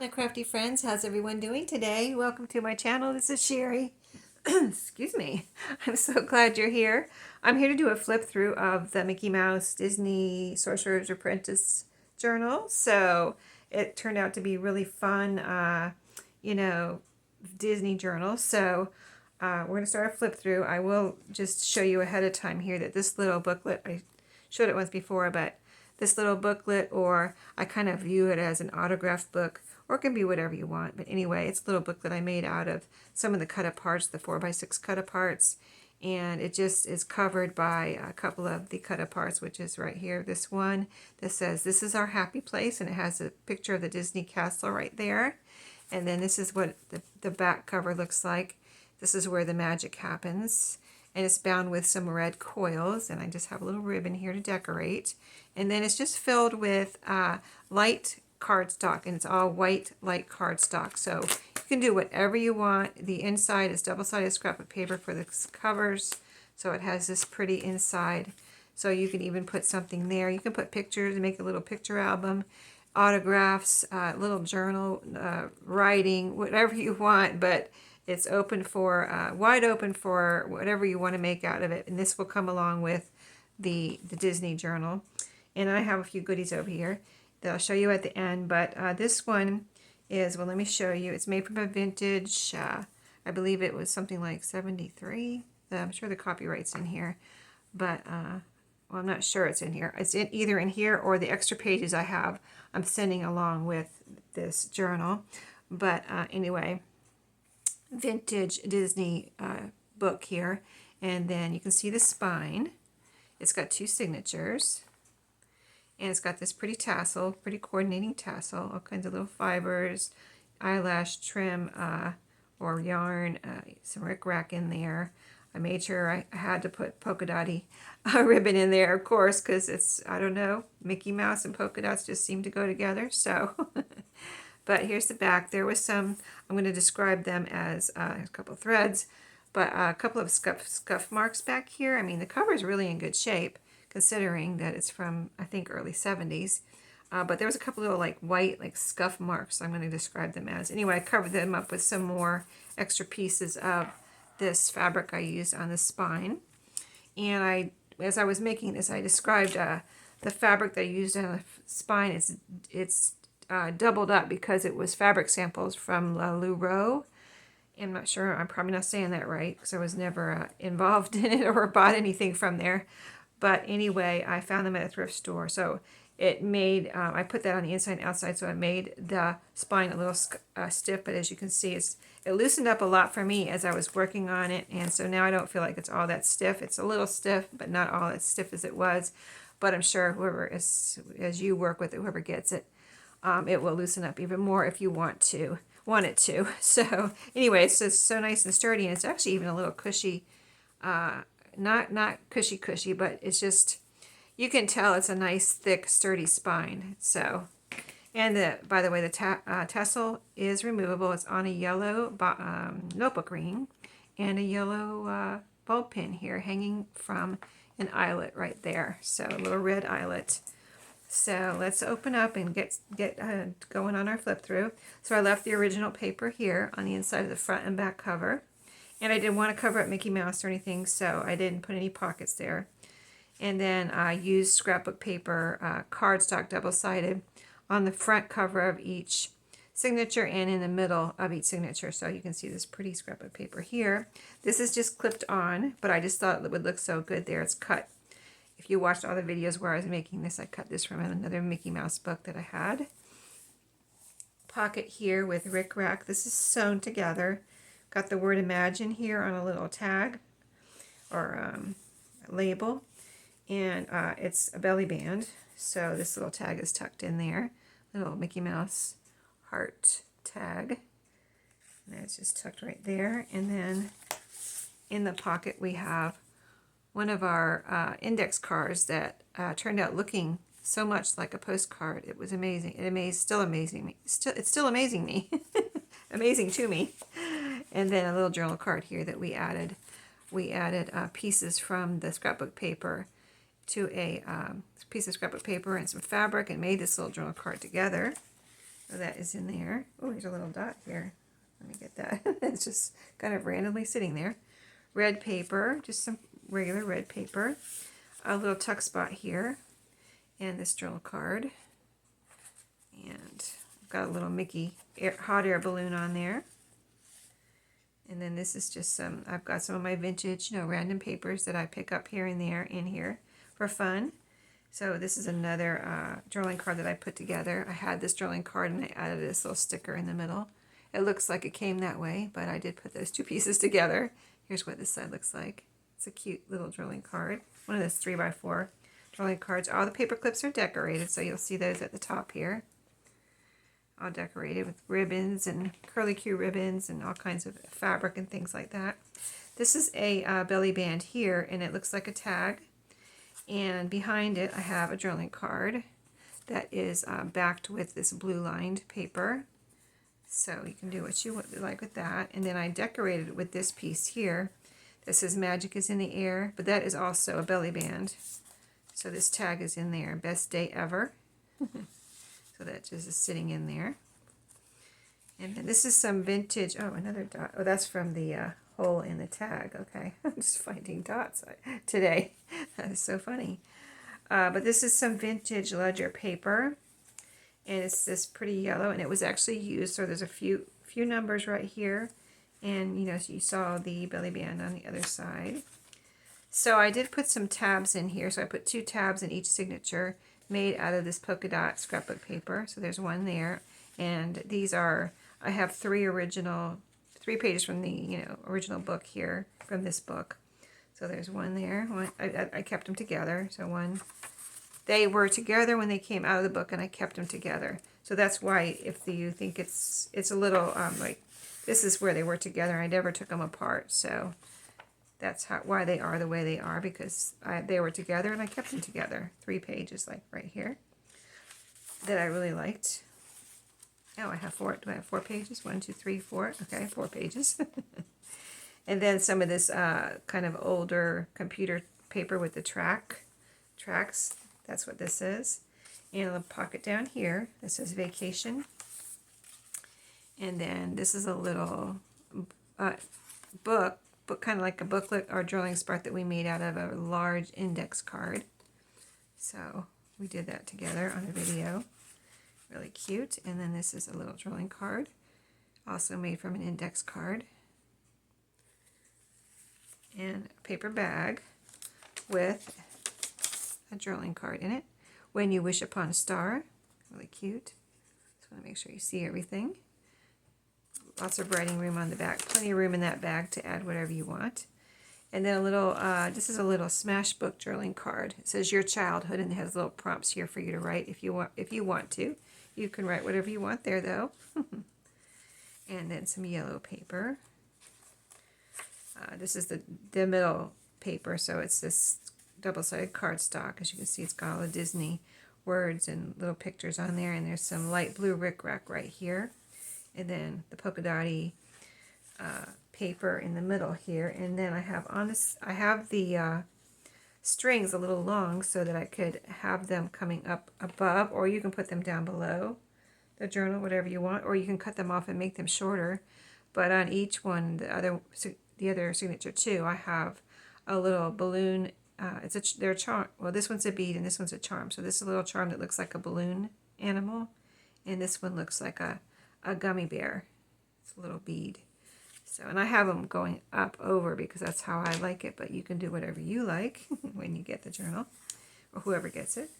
My crafty friends, how's everyone doing today? Welcome to my channel. This is Sheree. Excuse me. I'm so glad you're here. I'm here to do a flip through of the Mickey Mouse Disney Sorcerer's Apprentice journal. So it turned out to be really fun, Disney journal. So we're going to start a flip through. I will just show you ahead of time here that this little booklet, I showed it once before, but this little booklet, or I kind of view it as an autograph book, or it can be whatever you want. But anyway, it's a little book that I made out of some of the cut aparts, the 4x6 cut aparts. And it just is covered by a couple of the cut aparts, which is right here. This one that says, "This is our happy place," and it has a picture of the Disney castle right there. And then this is what the back cover looks like. This is where the magic happens. And it's bound with some red coils, and I just have a little ribbon here to decorate. And then it's just filled with light cardstock, and it's all white light cardstock, so you can do whatever you want. The inside is double-sided scrap of paper for the covers, so it has this pretty inside, so you can even put something there. You can put pictures and make a little picture album, autographs, little journal, writing, whatever you want, but it's open for wide open for whatever you want to make out of it. And this will come along with the Disney journal. And I have a few goodies over here that I'll show you at the end. But this one is, well, let me show you. It's made from a vintage, I believe it was something like 73. I'm sure the copyright's in here. But, well, I'm not sure it's in here. It's either in here or the extra pages I have I'm sending along with this journal. But anyway, vintage Disney book here. And then you can see the spine. It's got two signatures. And it's got this pretty tassel, pretty coordinating tassel, all kinds of little fibers, eyelash trim or yarn, some rickrack in there. I made sure I had to put polka dotty ribbon in there, of course, because it's, I don't know, Mickey Mouse and polka dots just seem to go together. So, but here's the back. There was some, I'm going to describe them as a couple of threads, but a couple of scuff marks back here. I mean, the cover is really in good shape, considering that it's from, I think, early 70s. But there was a couple of like white, like scuff marks, I'm going to describe them as. Anyway, I covered them up with some more extra pieces of this fabric I used on the spine. And as I was making this, I described the fabric that I used on the spine. It's doubled up because it was fabric samples from La Luro. I'm not sure, I'm probably not saying that right, because I was never involved in it or bought anything from there. But anyway, I found them at a thrift store. So it made, I put that on the inside and outside, so it made the spine a little stiff. But as you can see, it loosened up a lot for me as I was working on it. And so now I don't feel like it's all that stiff. It's a little stiff, but not all as stiff as it was. But I'm sure whoever is, as you work with it, whoever gets it, it will loosen up even more if you want it to. So anyway, it's just so nice and sturdy. And it's actually even a little cushy, not cushy, but it's just, you can tell it's a nice, thick, sturdy spine. So, and by the way, the tassel is removable. It's on a yellow notebook ring and a yellow bulb pin here hanging from an eyelet right there. So a little red eyelet. So let's open up and get going on our flip through. So I left the original paper here on the inside of the front and back cover. And I didn't want to cover up Mickey Mouse or anything, so I didn't put any pockets there. And then I used scrapbook paper, cardstock double-sided, on the front cover of each signature and in the middle of each signature. So you can see this pretty scrapbook paper here. This is just clipped on, but I just thought it would look so good there. It's cut. If you watched all the videos where I was making this, I cut this from another Mickey Mouse book that I had. Pocket here with rickrack. This is sewn together. Got the word imagine here on a little tag or label, and it's a belly band, so this little tag is tucked in there. Little Mickey Mouse heart tag, and it's just tucked right there. And then in the pocket we have one of our index cards that turned out looking so much like a postcard. It was amazing. It's still amazing me. It's still amazing me. Amazing to me. And then a little journal card here that we added. We added pieces from the scrapbook paper to a piece of scrapbook paper and some fabric and made this little journal card together. So that is in there. Oh, there's a little dot here. Let me get that. It's just kind of randomly sitting there. Red paper, just some regular red paper. A little tuck spot here. And this journal card. And I've got a little Mickey hot air balloon on there. And then this is just I've got some of my vintage, random papers that I pick up here and there in here for fun. So this is another journaling card that I put together. I had this journaling card and I added this little sticker in the middle. It looks like it came that way, but I did put those two pieces together. Here's what this side looks like. It's a cute little journaling card. One of those 3x4 journaling cards. All the paper clips are decorated, so you'll see those at the top here. All decorated with ribbons and curly Q ribbons and all kinds of fabric and things like that. This is a belly band here, and it looks like a tag. And behind it, I have a journaling card that is backed with this blue lined paper. So you can do what you like with that. And then I decorated it with this piece here that says magic is in the air, but that is also a belly band. So this tag is in there, best day ever. So that just is sitting in there. And then this is some vintage, oh, another dot. Oh, that's from the hole in the tag. Okay, I'm just finding dots today. That is so funny. But this is some vintage ledger paper. And it's this pretty yellow, and it was actually used. So there's a few numbers right here. And, so you saw the belly band on the other side. So I did put some tabs in here. So I put 2 tabs in each signature made out of this polka dot scrapbook paper. So there's one there. And these are, I have 3 pages from the, original book here, from this book. So there's one there. I kept them together. So one, they were together when they came out of the book, and I kept them together. So that's why, if you think it's a little, like, this is where they were together. I never took them apart. So that's why they are the way they are, because they were together and I kept them together. 3 pages, like right here, that I really liked. Oh, I have 4. Do I have 4 pages? 1, 2, 3, 4. Okay, 4 pages. And then some of this kind of older computer paper with the tracks. That's what this is. And a little pocket down here that says vacation. And then this is a little book, kind of like a booklet or drawing spark that we made out of a large index card. So we did that together on a video. Really cute. And then this is a little drawing card, also made from an index card. And a paper bag with a journaling card in it. When you wish upon a star. Really cute. Just want to make sure you see everything. Lots of writing room on the back. Plenty of room in that bag to add whatever you want. And then a little, this is a little smash book journaling card. It says your childhood, and it has little prompts here for you to write if you want to. You can write whatever you want there, though. And then some yellow paper. This is the middle paper, so it's this double-sided cardstock. As you can see, it's got all the Disney words and little pictures on there, and there's some light blue rickrack right here. And then the polka dotty paper in the middle here. And then I have the strings a little long so that I could have them coming up above, or you can put them down below the journal, whatever you want, or you can cut them off and make them shorter. But on each one, the other signature too, I have a little balloon. They're a charm. Well, this one's a bead and this one's a charm. So this is a little charm that looks like a balloon animal, and this one looks like a gummy bear. It's a little bead. So, and I have them going up over because that's how I like it, but you can do whatever you like when you get the journal, or whoever gets it.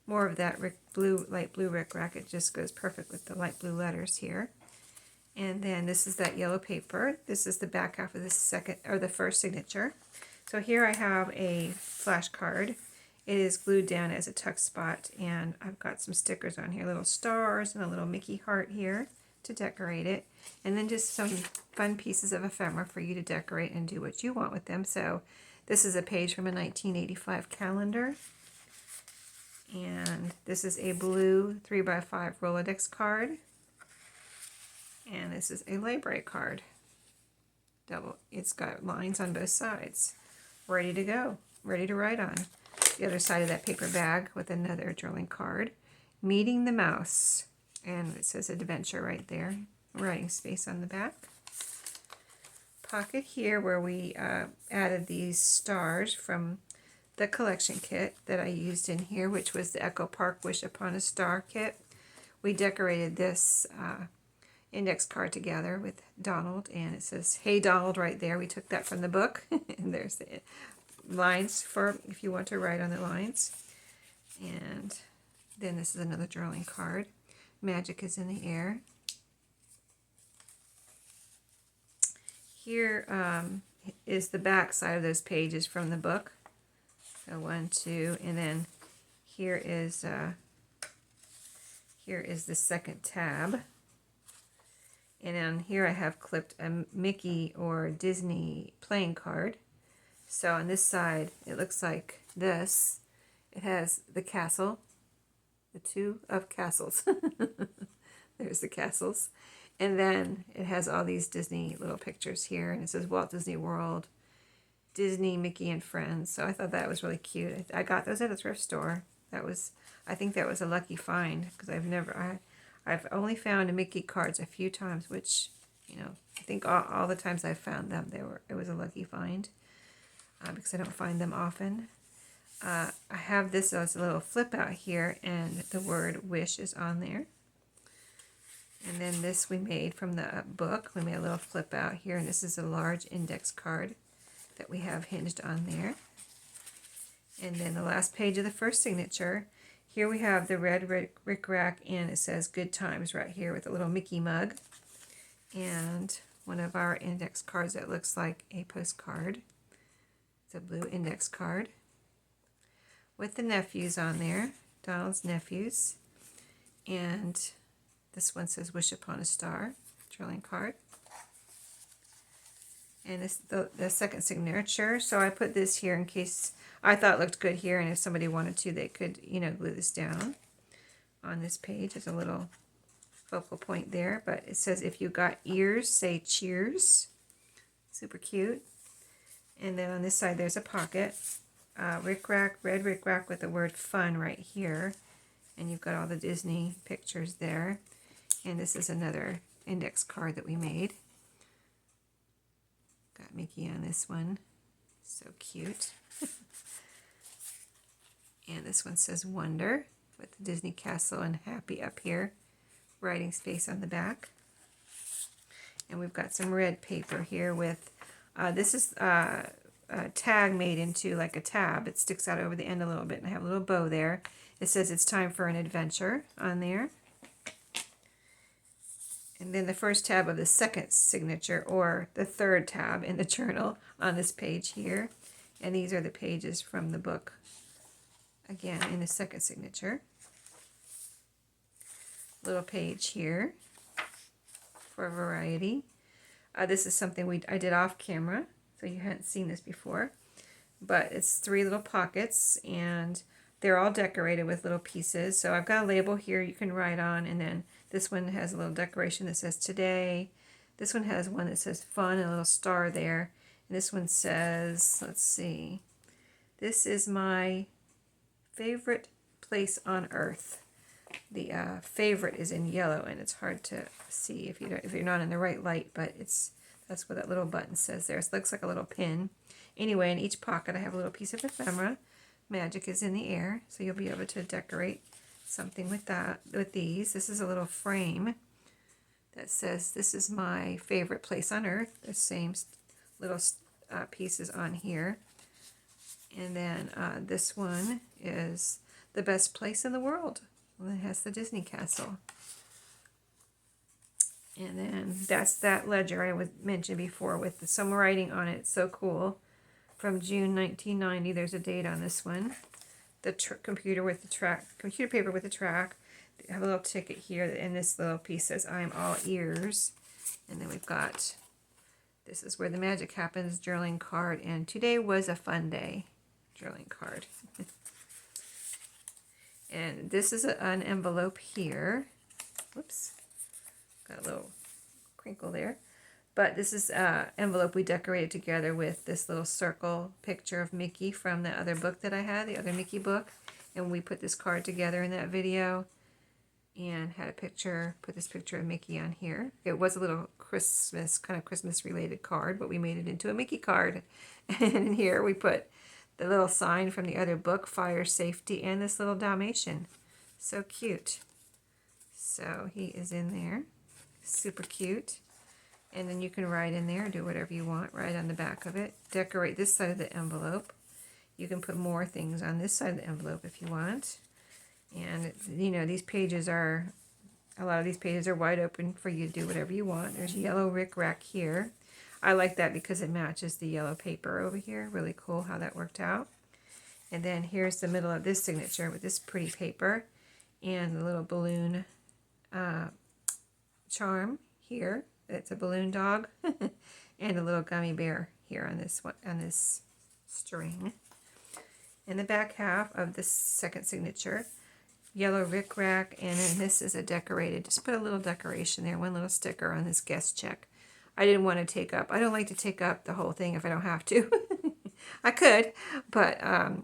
More of that light blue rickrack. It just goes perfect with the light blue letters here. And then this is that yellow paper. This is the back half of the first signature. So here I have a flashcard. It is glued down as a tuck spot, and I've got some stickers on here, little stars and a little Mickey heart here to decorate it, and then just some fun pieces of ephemera for you to decorate and do what you want with them. So this is a page from a 1985 calendar, and this is a blue 3x5 Rolodex card, and this is a library card. It's got lines on both sides, ready to go, ready to write on. The other side of that paper bag with another journaling card, meeting the mouse. And it says adventure right there. Writing space on the back. Pocket here where we added these stars from the collection kit that I used in here, which was the Echo Park Wish Upon a Star kit. We decorated this index card together with Donald, and it says, "Hey Donald," right there. We took that from the book. And there's the lines for if you want to write on the lines. And then this is another journaling card. Magic is in the air. Here is the back side of those pages from the book. So 1, 2, and then here is the second tab. And then here I have clipped a Mickey or Disney playing card. So on this side, it looks like this. It has the castle, the 2 of castles. There's the castles. And then it has all these Disney little pictures here. And it says Walt Disney World, Disney, Mickey, and Friends. So I thought that was really cute. I got those at a thrift store. I think that was a lucky find, because I've only found Mickey cards a few times, which, you know, I think all the times I've found them, it was a lucky find, because I don't find them often. I have this as a little flip out here, and the word wish is on there. And then this we made from the book. We made a little flip out here, and this is a large index card that we have hinged on there. And then the last page of the first signature, here we have the red Rick Rack, and it says Good Times right here with a little Mickey mug. And one of our index cards that looks like a postcard. It's a blue index card with the nephews on there, Donald's nephews. And this one says Wish Upon a Star, journaling card. And this the second signature. So I put this here in case I thought it looked good here, and if somebody wanted to, they could, you know, glue this down on this page. There's a little focal point there, but it says, "If you got ears, say cheers." Super cute. And then on this side, there's a pocket. Rick Rack, red Rick Rack with the word fun right here. And you've got all the Disney pictures there. And this is another index card that we made. Got Mickey on this one. So cute. And this one says Wonder with the Disney Castle and Happy up here. Writing space on the back. And we've got some red paper here with, this is a tag made into like a tab. It sticks out over the end a little bit, and I have a little bow there. It says it's time for an adventure on there. And then the first tab of the second signature, or the third tab in the journal on this page here. And these are the pages from the book, again, in the second signature. Little page here for variety. This is something I did off camera, so you hadn't seen this before. But it's 3 little pockets, and they're all decorated with little pieces. So I've got a label here you can write on, and then this one has a little decoration that says today. This one has one that says fun, and a little star there. And this one says, let's see, this is my favorite place on earth. The favorite is in yellow, and it's hard to see if you're not in the right light, but that's what that little button says there. So it looks like a little pin. Anyway, in each pocket I have a little piece of ephemera. Magic is in the air, so you'll be able to decorate something with that, with these. This is a little frame that says, "This is my favorite place on earth." The same little pieces on here. And then this one is the best place in the world. Well, it has the Disney Castle. And then that's that ledger I mentioned before with some writing on it. It's so cool. From June 1990, there's a date on this one. The computer paper with the track. I have a little ticket here, and this little piece says, "I'm all ears." And then we've got, this is where the magic happens, journaling card, and today was a fun day, journaling card. And this is an envelope here. Whoops, got a little crinkle there. But this is an envelope we decorated together with this little circle picture of Mickey from the other book that I had, the other Mickey book. And we put this card together in that video. and had a picture, put this picture of Mickey on here. It was a little Christmas, kind of Christmas related card, but we made it into a Mickey card. And in here we put the little sign from the other book, Fire Safety, and this little Dalmatian. So cute. So he is in there. Super cute. And then you can write in there, do whatever you want, right on the back of it. Decorate this side of the envelope. You can put more things on this side of the envelope if you want. And, you know, these pages are, a lot of these pages are wide open for you to do whatever you want. There's yellow rickrack here. I like that because it matches the yellow paper over here. Really cool how that worked out. And then here's the middle of this signature with this pretty paper and the little balloon charm here. It's a balloon dog and a little gummy bear here on this one, on this string. In the back half of this second signature, yellow rickrack, and then this is a decorated, just put a little decoration there, one little sticker on this guest check. I didn't want to take up, I don't like to take up the whole thing if I don't have to. I could, but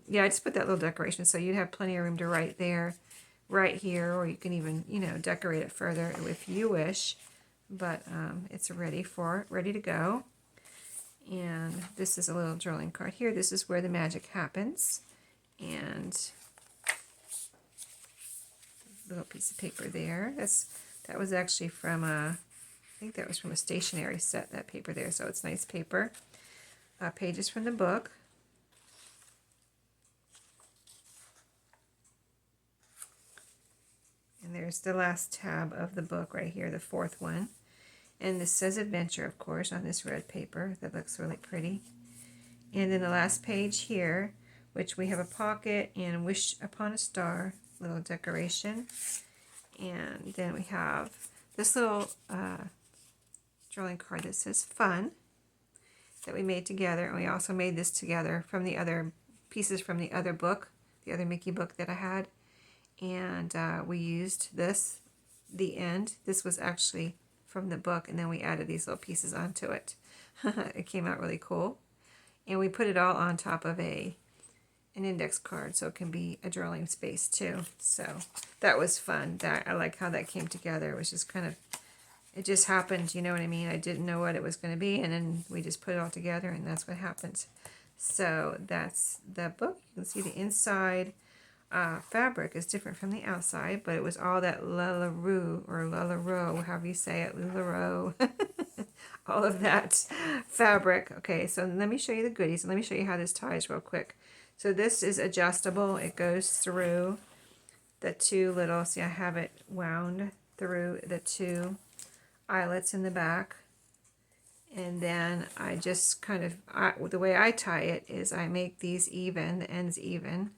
yeah, I just put that little decoration so you'd have plenty of room to write there, right here, or you can even, you know, decorate it further if you wish. But it's ready to go. And this is a little journaling card here. This is where the magic happens. And little piece of paper there. That was actually from I think that was from a stationery set, that paper there. So it's nice paper. Pages from the book. And there's the last tab of the book right here, the fourth one. And this says adventure, of course, on this red paper. That looks really pretty. And then the last page here, which we have a pocket and wish upon a star, little decoration. And then we have this little drawing card that says fun that we made together. And we also made this together from the other pieces from the other book, the other Mickey book that I had. And we used this, the end. This was actually from the book, and then we added these little pieces onto it. It came out really cool. And we put it all on top of an index card, so it can be a journaling space too. So that was fun. I like how that came together. It was just kind of, it just happened, you know what I mean? I didn't know what it was going to be, and then we just put it all together, and that's what happened. So that's the book. You can see the inside fabric is different from the outside, but it was all that LuLaRoe, or LuLaRoe, however you say it, LuLaRoe, all of that fabric. Okay, so let me show you the goodies, and let me show you how this ties real quick. So this is adjustable. It goes through the two little, see I have it wound through the two eyelets in the back. And then I just kind of, the way I tie it is I make these even, the ends even.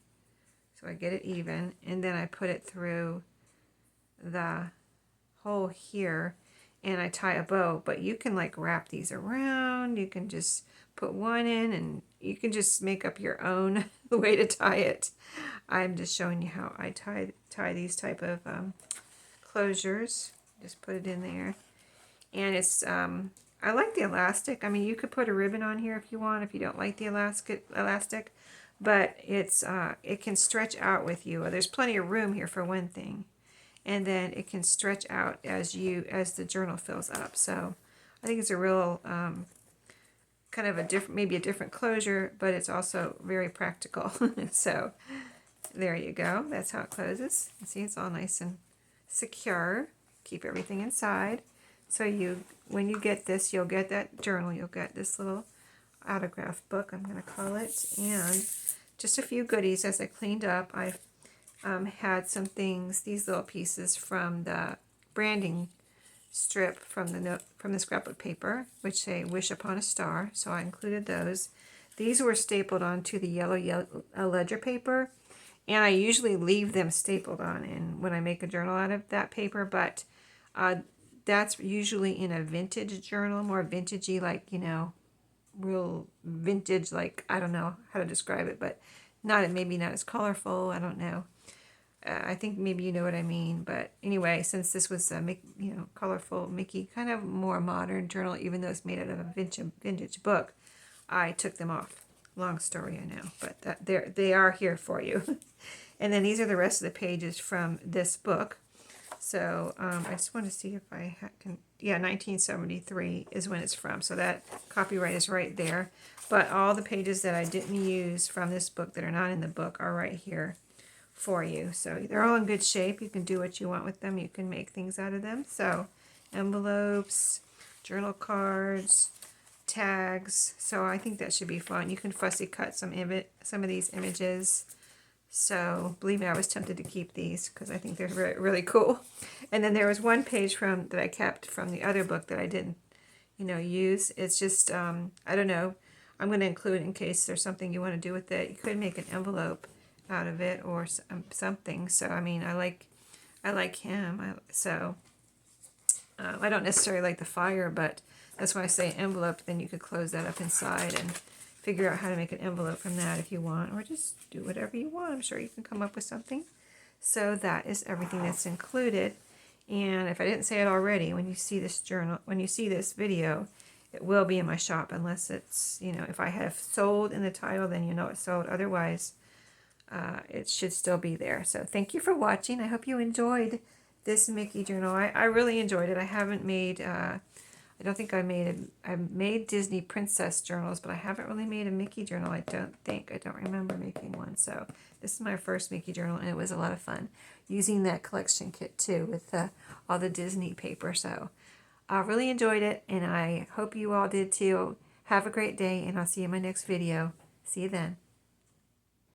So I get it even, and then I put it through the hole here, and I tie a bow. But you can like wrap these around. You can just put one in, and you can just make up your own way to tie it. I'm just showing you how I tie these type of closures. Just put it in there, and it's I like the elastic. I mean, you could put a ribbon on here if you want, if you don't like the elastic. But it's it can stretch out with you. There's plenty of room here for one thing, and then it can stretch out as the journal fills up. So I think it's a real kind of a different, maybe a different closure, but it's also very practical. So there you go. That's how it closes. You see, it's all nice and secure. Keep everything inside. So when you get this, you'll get that journal. You'll get this little autograph book, I'm going to call it, and just a few goodies. As I cleaned up, I've had some things, these little pieces from the branding strip from the scrapbook paper, which say wish upon a star, so I included those. These were stapled onto the yellow ledger paper, and I usually leave them stapled on when I make a journal out of that paper, but that's usually in a vintage journal, more vintagey, like, you know, real vintage, like, I don't know how to describe it, but maybe not as colorful. I don't know. I think maybe you know what I mean. But anyway, since this was a colorful Mickey, kind of more modern journal, even though it's made out of a vintage book, I took them off. Long story, I know, but they are here for you. And then these are the rest of the pages from this book. So I just want to see if I can, yeah, 1973 is when it's from. So that copyright is right there. But all the pages that I didn't use from this book that are not in the book are right here for you. So they're all in good shape. You can do what you want with them. You can make things out of them. So envelopes, journal cards, tags. So I think that should be fun. You can fussy cut some of these images. So believe me, I was tempted to keep these because I think they're really, really cool. And then there was one page from that I kept from the other book that I didn't, use. It's just I don't know. I'm going to include in case there's something you want to do with it. You could make an envelope out of it or something. So I mean, I like him. I don't necessarily like the fire, but that's why I say envelope. Then you could close that up inside and figure out how to make an envelope from that if you want, or just do whatever you want. I'm sure you can come up with something. So that is everything that's included. And if I didn't say it already, when you see this video, it will be in my shop unless it's, if I have sold in the title, then you know it's sold. Otherwise, it should still be there. So thank you for watching. I hope you enjoyed this Mickey journal. I really enjoyed it. I haven't made, I don't think I made Disney princess journals, but I haven't really made a Mickey journal, I don't think. I don't remember making one. So this is my first Mickey journal, and it was a lot of fun using that collection kit too with all the Disney paper. So I really enjoyed it, and I hope you all did too. Have a great day, and I'll see you in my next video. See you then.